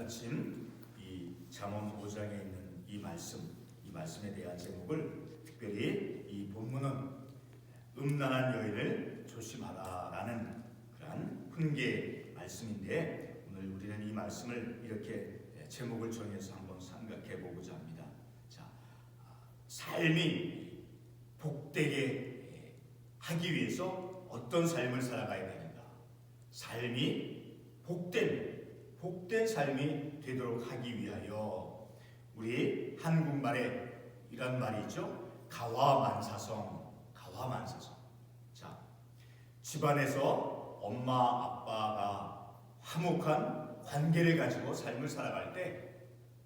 아침 이 잠언 5장에 있는 이 말씀에 대한 제목을 특별히 이 본문은 음란한 여인을 조심하라라는 그러한 훈계 말씀인데, 오늘 우리는 이 말씀을 이렇게 제목을 정해서 한번 생각해 보고자 합니다. 자, 삶이 복되게 하기 위해서 어떤 삶을 살아가야 되는가? 삶이 복된 삶이 되도록 하기 위하여 우리 한국말에 이런 말이 있죠. 가와만사성. 자, 집안에서 엄마 아빠가 화목한 관계를 가지고 삶을 살아갈 때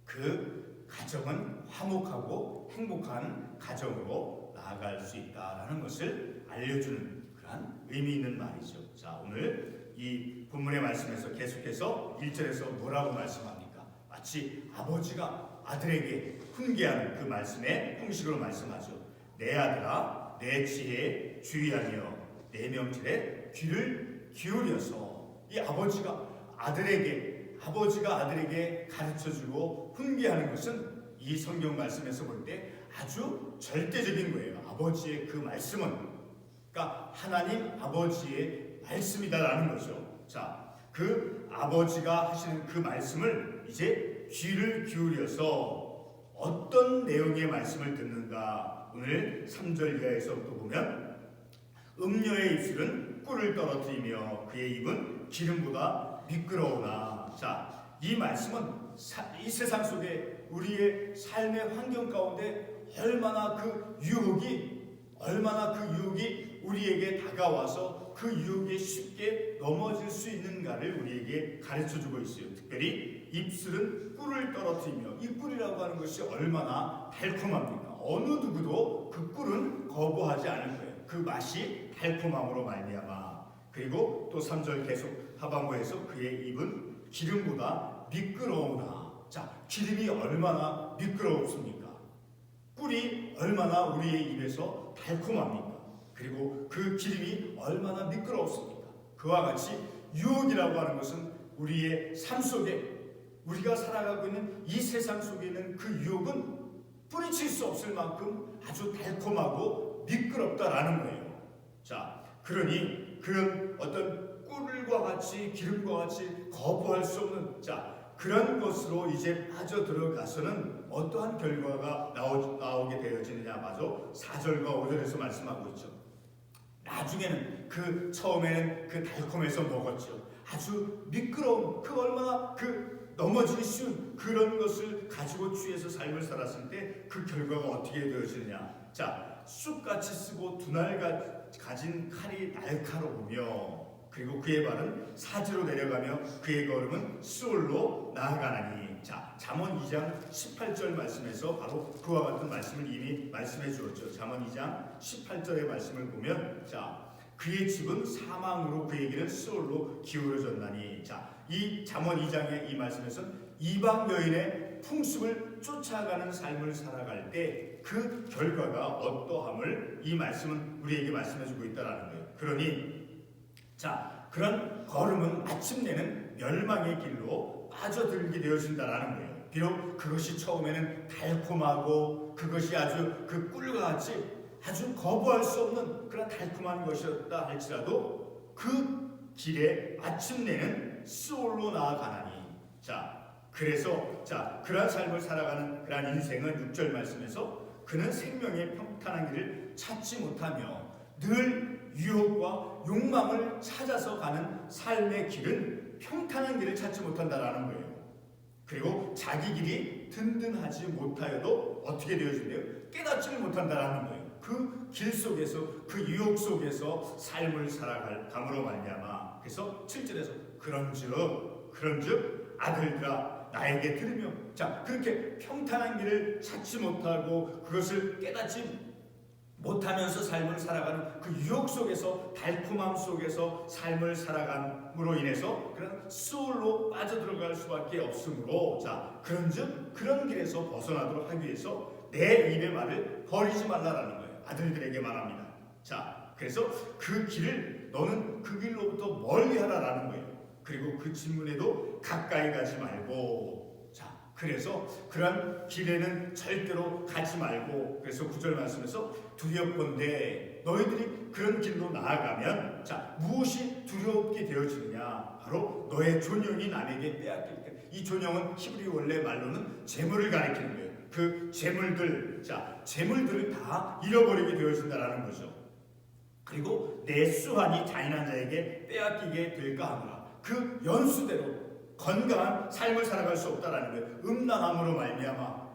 그 가정은 화목하고 행복한 가정으로 나아갈 수 있다라는 것을 알려주는 그러한 의미 있는 말이죠. 자, 오늘 이 본문의 말씀에서 계속해서 1절에서 뭐라고 말씀합니까? 마치 아버지가 아들에게 훈계하는 그 말씀의 형식으로 말씀하죠. 내 아들아, 내 지혜에 주의하며 내 명철에 귀를 기울여서. 이 아버지가 아들에게 가르쳐주고 훈계하는 것은 이 성경 말씀에서 볼 때 아주 절대적인 거예요. 아버지의 그 말씀은, 그러니까 하나님 아버지의 말씀이다라는 거죠. 자, 그 아버지가 하시는 그 말씀을 이제 귀를 기울여서 어떤 내용의 말씀을 듣는가? 오늘 3절 이하에서부터 보면 음녀의 입술은 꿀을 떨어뜨리며 그의 입은 기름보다 미끄러우나. 자, 이 말씀은 이 세상 속에 우리의 삶의 환경 가운데 얼마나 그 유혹이 우리에게 다가와서 그 유혹에 쉽게 넘어질 수 있는가를 우리에게 가르쳐주고 있어요. 특별히 입술은 꿀을 떨어뜨리며, 이 꿀이라고 하는 것이 얼마나 달콤합니까? 어느 누구도 그 꿀은 거부하지 않을 거예요. 그 맛이 달콤함으로 말미암아. 그리고 또 3절 계속 하반부에서 그의 입은 기름보다 미끄러우나. 자, 기름이 얼마나 미끄럽습니까? 꿀이 얼마나 우리의 입에서 달콤합니까? 그리고 그 기름이 얼마나 미끄럽습니까? 그와 같이 유혹이라고 하는 것은 우리의 삶 속에, 우리가 살아가고 있는 이 세상 속에 있는 그 유혹은 뿌리칠 수 없을 만큼 아주 달콤하고 미끄럽다라는 거예요. 자, 그러니 그런 어떤 꿀과 같이 기름과 같이 거부할 수 없는, 자, 그런 것으로 이제 빠져들어가서는 어떠한 결과가 나오게 되어지느냐? 마저 4절과 5절에서 말씀하고 있죠. 나중에는 처음에는 그 달콤해서 먹었죠. 아주 미끄러운, 얼마나 넘어지기 쉬운 그런 것을 가지고 취해서 삶을 살았을 때 그 결과가 어떻게 되어지느냐? 자, 쑥같이 쓰고 두날 가진 칼이 날카로우며, 그리고 그의 발은 사지로 내려가며 그의 걸음은 수월로 나아가나니. 자, 잠언 2장 18절 말씀에서 바로 그와 같은 말씀을 이미 말씀해 주었죠. 잠언 2장 18절의 말씀을 보면, 자, 그의 집은 사망으로 그의 길은 수월로 기울어졌나니. 자, 이 잠언 2장의 이 말씀에서는 이방 여인의 풍습을 쫓아가는 삶을 살아갈 때 그 결과가 어떠함을 이 말씀은 우리에게 말씀해주고 있다는 거예요. 그러니, 자, 그런 걸음은 마침내는 멸망의 길로 빠져들게 되어진다는 거예요. 비록 그것이 처음에는 달콤하고 그것이 아주 그 꿀과 같이 아주 거부할 수 없는 그런 달콤한 것이었다 할지라도 그 길에 마침내는 수월로 나아가나니. 자, 그래서 그러한 삶을 살아가는 그러한 인생은 6절 말씀에서 그는 생명의 평탄한 길을 찾지 못하며 늘 유혹과 욕망을 찾아서 가는 삶의 길은 평탄한 길을 찾지 못한다라는 거예요. 그리고 자기 길이 든든하지 못하여도 어떻게 되어진대요? 깨닫지를 못한다라는 거예요. 그 길 속에서, 그 유혹 속에서 삶을 살아감으로 말미암아. 그래서 7절에서 그런즉 아들들아 나에게 들으며. 자, 그렇게 평탄한 길을 찾지 못하고 그것을 깨닫지 못하면서 삶을 살아가는 그 유혹 속에서, 달콤함 속에서 삶을 살아감으로 인해서 그런 수월로 빠져들어갈 수밖에 없으므로, 자, 그런즉 그런 길에서 벗어나도록 하기 위해서 내 입의 말을 버리지 말라라는 거예요. 아들들에게 말합니다. 자, 그래서 그 길을 너는 그 길로부터 멀리 하라라는 거예요. 그리고 그 진문에도 가까이 가지 말고. 자, 그래서 그런 길에는 절대로 가지 말고. 그래서 9절 말씀에서 두렵건대 너희들이 그런 길로 나아가면, 자, 무엇이 두렵게 되어지느냐? 바로 너의 존영이 남에게 빼앗길 때. 이 존영은 히브리 원래 말로는 재물을 가리키는 거예요. 그 재물들, 자, 재물들을 다 잃어버리게 되어진다라는 거죠. 그리고 내 수완이 잔인한 자에게 빼앗기게 될까 하노라. 그 연수대로 건강한 삶을 살아갈 수 없다라는 거예요. 음란함으로 말미암아.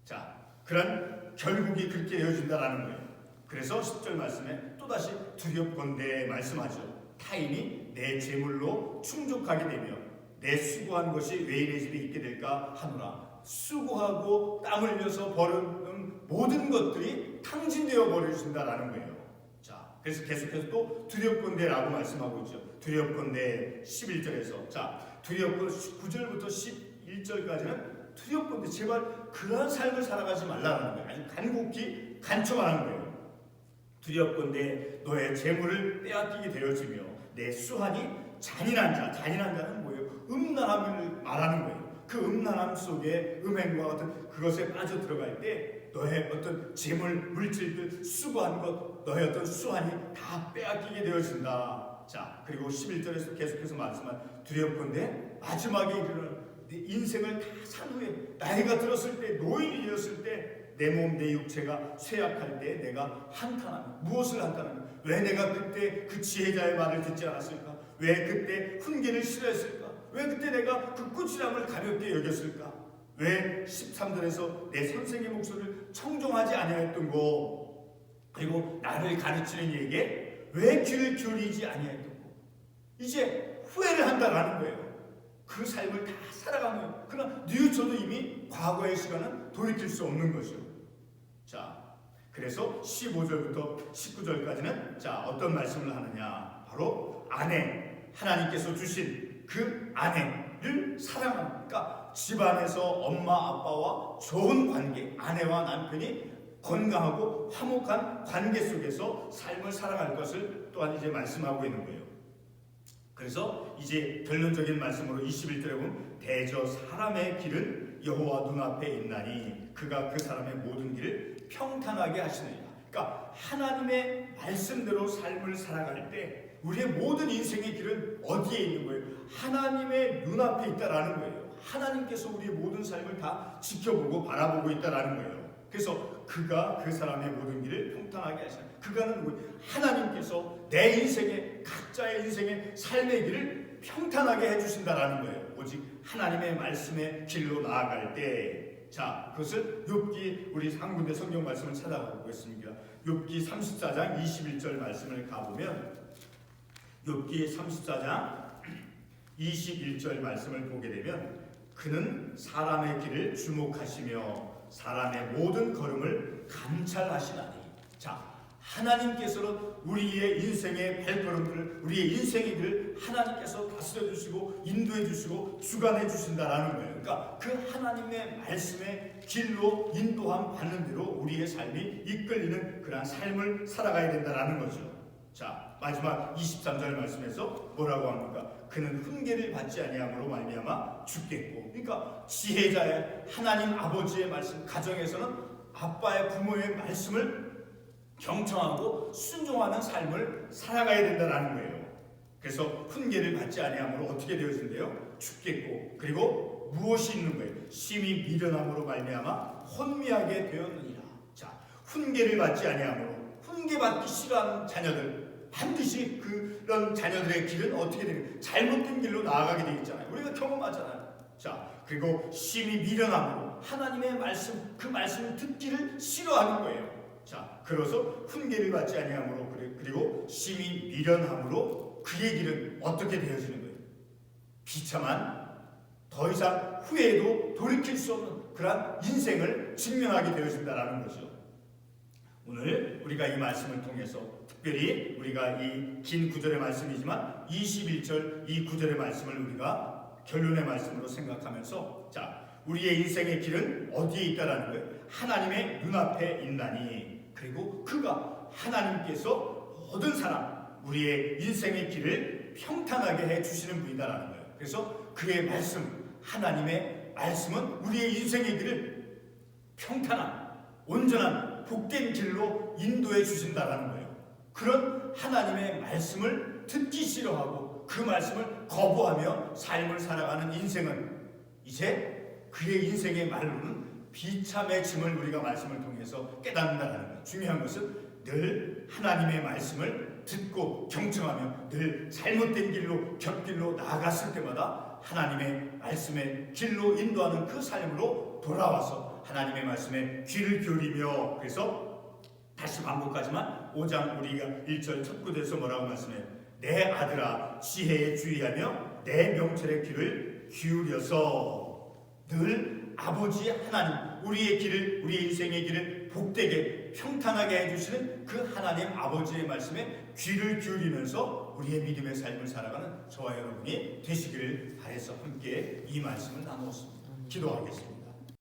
자, 그런 결국이 그렇게 되어진다라는 거예요. 그래서 10절 말씀에 또다시 두렵건대 말씀하죠. 타인이 내 재물로 충족하게 되며 내 수고한 것이 외인의 집에 있게 될까 하노라. 수고하고 땀 흘려서 벌은 모든 것들이 탕진되어 버려진다라는 거예요. 자, 그래서 계속해서 또 두렵건대라고 말씀하고 있죠. 두렵건대 11절에서, 자, 두렵건 9절부터 11절까지는 두렵건대 제발 그러한 삶을 살아가지 말라는 거예요. 아주 간곡히 간청하는 거예요. 두렵건대 너의 재물을 빼앗기게 되어지며 내 수한이 잔인한 자, 잔인한 자는 뭐예요? 음란함을 말하는 거예요. 그 음란함 속에 음행과 같은 그것에 빠져 들어갈 때 너의 어떤 재물, 물질들, 수고한 것, 너의 어떤 수완이 다 빼앗기게 되어진다. 자, 그리고 11절에서 계속해서 말씀한 두렵건대 마지막에 이르는 네 인생을 다 산 후에 나이가 들었을 때, 노인이 되었을 때 내 몸, 내 육체가 쇠약할 때 내가 한탄하는, 무엇을 한탄하는? 왜 내가 그때 그 지혜자의 말을 듣지 않았을까? 왜 그때 훈계를 싫어했을까? 왜 그때 내가 그 꾸지람을 가볍게 여겼을까? 왜 13절에서 내 선생의 목소리를 청종하지 아니하였던 거? 그리고 나를 가르치는 이에게 왜 귀를 기울이지 아니하였던 거? 이제 후회를 한다라는 거예요. 그 삶을 다 살아가면, 그러나 뉘우쳐도 이미 과거의 시간은 돌이킬 수 없는 거죠. 자, 그래서 15절부터 19절까지는 자, 어떤 말씀을 하느냐? 바로 아내, 하나님께서 주신 그 아내를 사랑하는, 그러니까 집안에서 엄마 아빠와 좋은 관계, 아내와 남편이 건강하고 화목한 관계 속에서 삶을 살아갈 것을 또한 이제 말씀하고 있는 거예요. 그래서 이제 결론적인 말씀으로 21절에 보면 대저 사람의 길은 여호와 눈앞에 있나니 그가 그 사람의 모든 길을 평탄하게 하시느니라. 그러니까 하나님의 말씀대로 삶을 살아갈 때 우리의 모든 인생의 길은 어디에 있는 거예요? 하나님의 눈앞에 있다라는 거예요. 하나님께서 우리의 모든 삶을 다 지켜보고 바라보고 있다라는 거예요. 그래서 그가 그 사람의 모든 길을 평탄하게 하시는, 그가는 뭐예요? 하나님께서 내 인생의, 각자의 인생의 삶의 길을 평탄하게 해주신다라는 거예요. 오직 하나님의 말씀의 길로 나아갈 때. 자, 그것을 욥기, 우리 한 군데 성경 말씀을 찾아보고 있습니다. 욥기 34장 21절 말씀을 가보면 욥기 34장 21절 말씀을 보게 되면 그는 사람의 길을 주목하시며 사람의 모든 걸음을 감찰하시나니. 자, 하나님께서는 우리의 인생의 발걸음들을, 우리의 인생의 길을 하나님께서 다스려 주시고 인도해 주시고 주관해 주신다라는 거예요. 그러니까 그 하나님의 말씀의 길로 인도함 받는 대로 우리의 삶이 이끌리는 그러한 삶을 살아가야 된다라는 거죠. 자, 마지막 23절 말씀에서 뭐라고 합니까? 그는 훈계를 받지 아니함으로 말미암아 죽겠고. 그러니까 지혜자의 하나님 아버지의 말씀, 가정에서는 아빠의 부모의 말씀을 경청하고 순종하는 삶을 살아가야 된다는 거예요. 그래서 훈계를 받지 아니함으로 어떻게 되어진대요? 죽겠고, 그리고 무엇이 있는 거예요? 심히 미련함으로 말미암아 혼미하게 되었느니라. 자, 훈계를 받지 아니함으로, 훈계받기 싫어하는 자녀들, 반드시 그런 자녀들의 길은 어떻게 되는, 잘못된 길로 나아가게 되어 있잖아요. 우리가 경험하잖아요. 자, 그리고 심히 미련함으로 하나님의 말씀, 그 말씀을 듣기를 싫어하는 거예요. 자, 그래서 훈계를 받지 아니함으로, 그리고 심히 미련함으로 그의 길은 어떻게 되어지는 거예요? 비참한, 더 이상 후회해도 돌이킬 수 없는 그러한 인생을 직면하게 되어진다는 거죠. 오늘 우리가 이 말씀을 통해서 특별히 우리가 이 긴 구절의 말씀이지만 21절 이 구절의 말씀을 우리가 결론의 말씀으로 생각하면서, 자, 우리의 인생의 길은 어디에 있다라는 거예요? 하나님의 눈앞에 있나니. 그리고 그가, 하나님께서 모든 사람, 우리의 인생의 길을 평탄하게 해 주시는 분이다라는 거예요. 그래서 그의 말씀, 하나님의 말씀은 우리의 인생의 길을 평탄한, 온전한, 복된 길로 인도해 주신다라는 거예요. 그런 하나님의 말씀을 듣기 싫어하고 그 말씀을 거부하며 삶을 살아가는 인생은 이제 그의 인생의 말로는 비참해짐을 우리가 말씀을 통해서 깨닫는다는 거예요. 중요한 것은 늘 하나님의 말씀을 듣고 경청하며 늘 잘못된 길로 곁길로 나아갔을 때마다 하나님의 말씀의 길로 인도하는 그 삶으로 돌아와서 하나님의 말씀에 귀를 기울이며, 그래서 다시 반복하지만 5장 우리가 1절 첫 구절에서 뭐라고 말씀해요? 내 아들아 지혜에 주의하며 내 명철의 귀를 기울여서 늘 아버지 하나님, 우리의 길을, 우리의 인생의 길을 복되게 평탄하게 해주시는 그 하나님 아버지의 말씀에 귀를 기울이면서 우리의 믿음의 삶을 살아가는 저와 여러분이 되시기를 바라서 함께 이 말씀을 나누었습니다. 기도하겠습니다.